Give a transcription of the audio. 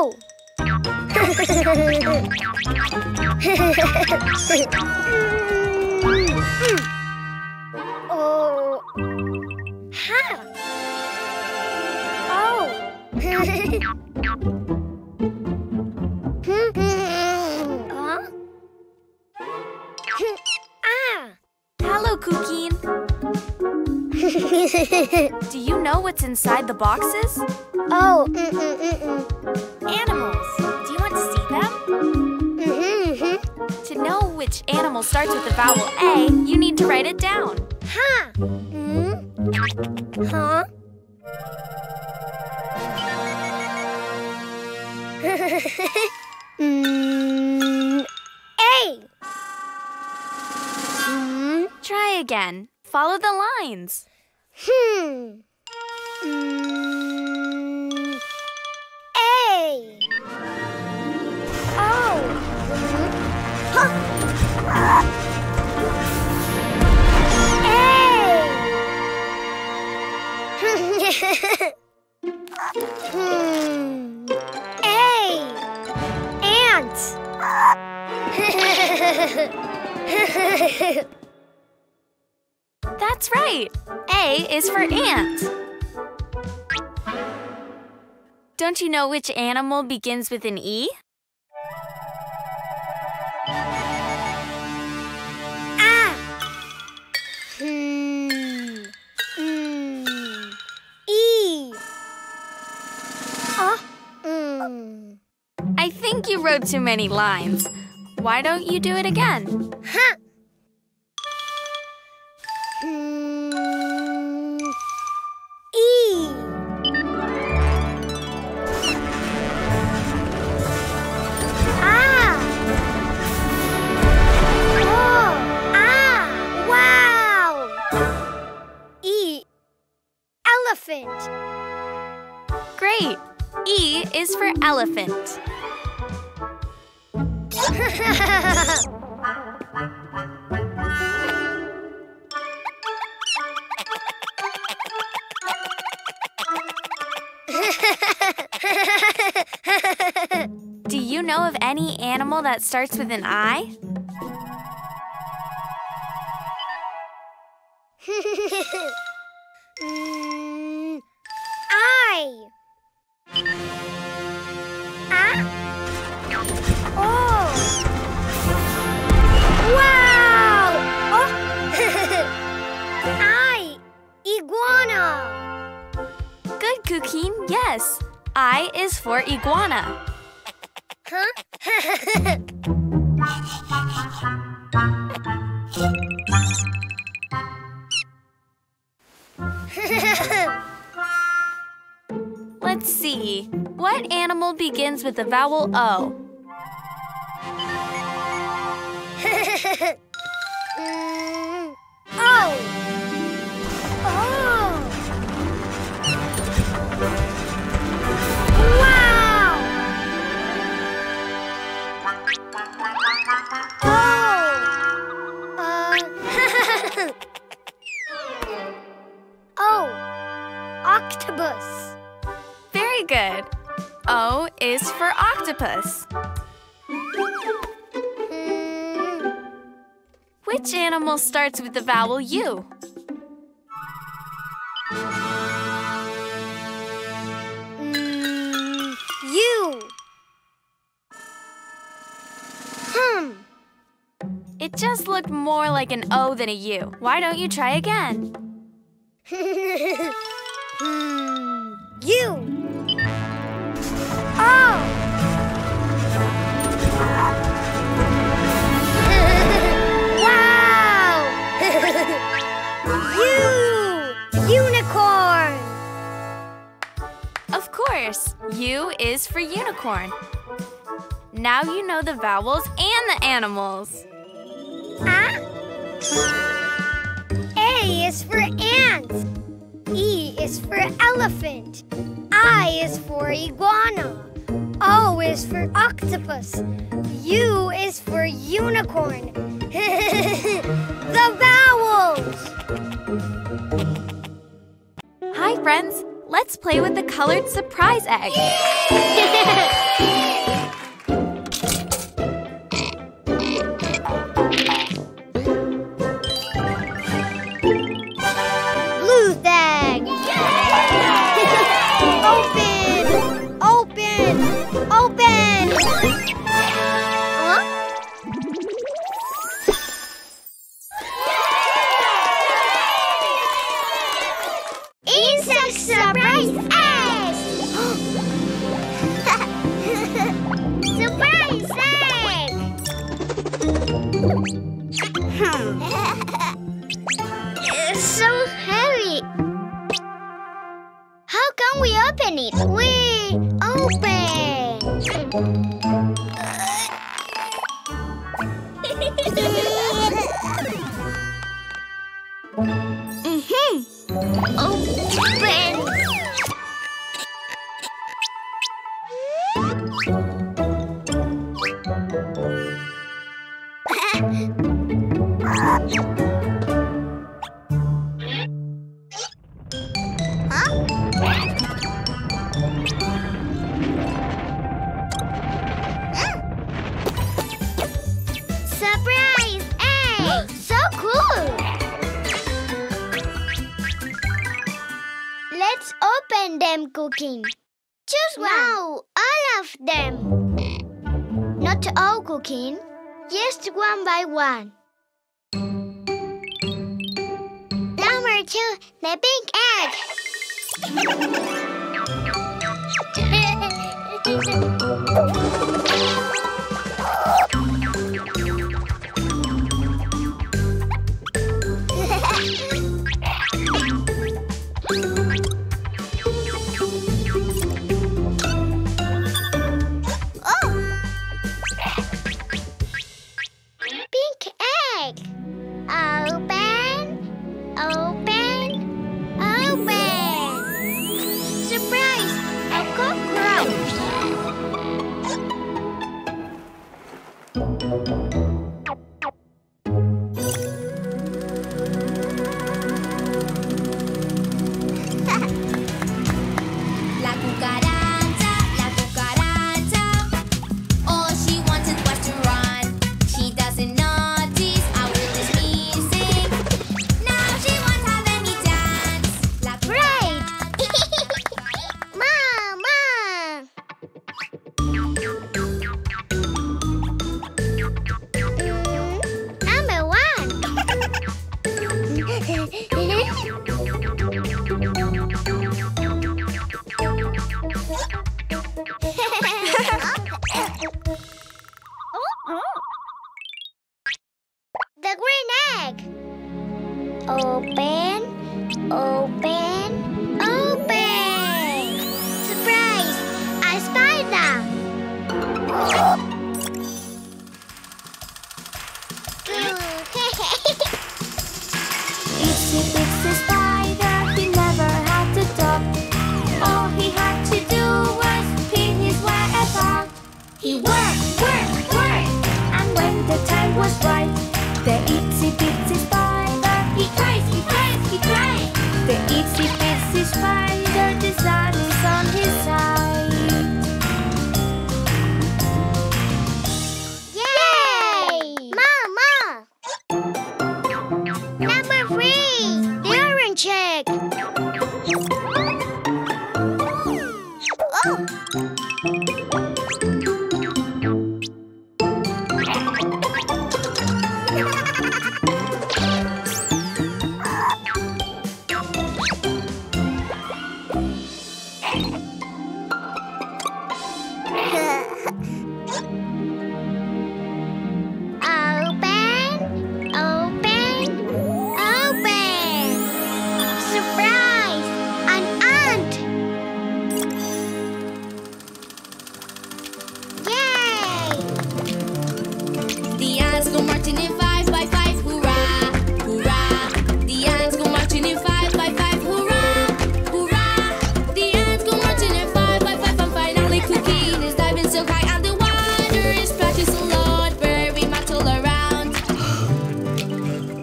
Oh! Oh. Ha. Oh. Huh? Ah. Hello, Cuquin. Do you know what's inside the boxes? Oh. Animals. Do you want to see them? To know which animal starts with the vowel A, you need to write it down. Ha. Huh? A. Try again. Follow the lines. A. Oh. Huh. A. Ant. That's right. A is for ant. Don't you know which animal begins with an E? Ah. E. I think you wrote too many lines. Why don't you do it again? Huh. E. Ah. Oh. Ah. Wow. E. Elephant. Great. E is for elephant. Do you know of any animal that starts with an I? I. Ah. Oh. Wow. Oh. I. Iguana. Good, Cuquin. Yes. I is for iguana. Huh? Let's see. What animal begins with the vowel O? Oh. Oh. Wow. Oh. Octopus. Very good. O is for octopus. Which animal starts with the vowel U? U. It just looked more like an O than a U. Why don't you try again? U. Oh. Wow. Unicorn. Of course, U is for unicorn. Now you know the vowels and the animals. Ah. A is for ant. E is for elephant. I is for iguana. O is for octopus. U is for unicorn. The vowels! Hi, friends. let's play with the colored surprise egg. Blue egg. Open! Open! Open! Huh? Insect surprise egg! Surprise egg! It's so heavy. How can we open it? We open. Open. Surprise egg! So cool! Let's open them, Cooking. Choose one. No, all of them. Not all, Cooking. Just one by one. Number 2, the pink egg. Pink egg. Open, open, open. Surprise! A cockroach. La cucaracha, all she wanted was to run. She doesn't notice our little music. Now she won't have any dance. La Right! Mama! Number 1. The green egg. Open, open, open. Surprise! A spider. Itsy bitsy spider, he never had to talk. All he had to do was pin his web up. He worked, worked, worked, and when the time was right, the itsy bitsy spider, he cries, he cries, he cries. The itsy bitsy spider, the sun is on his side. Yay! Mama! Number 3. The orange egg. Oh! Open, open, open. Surprise!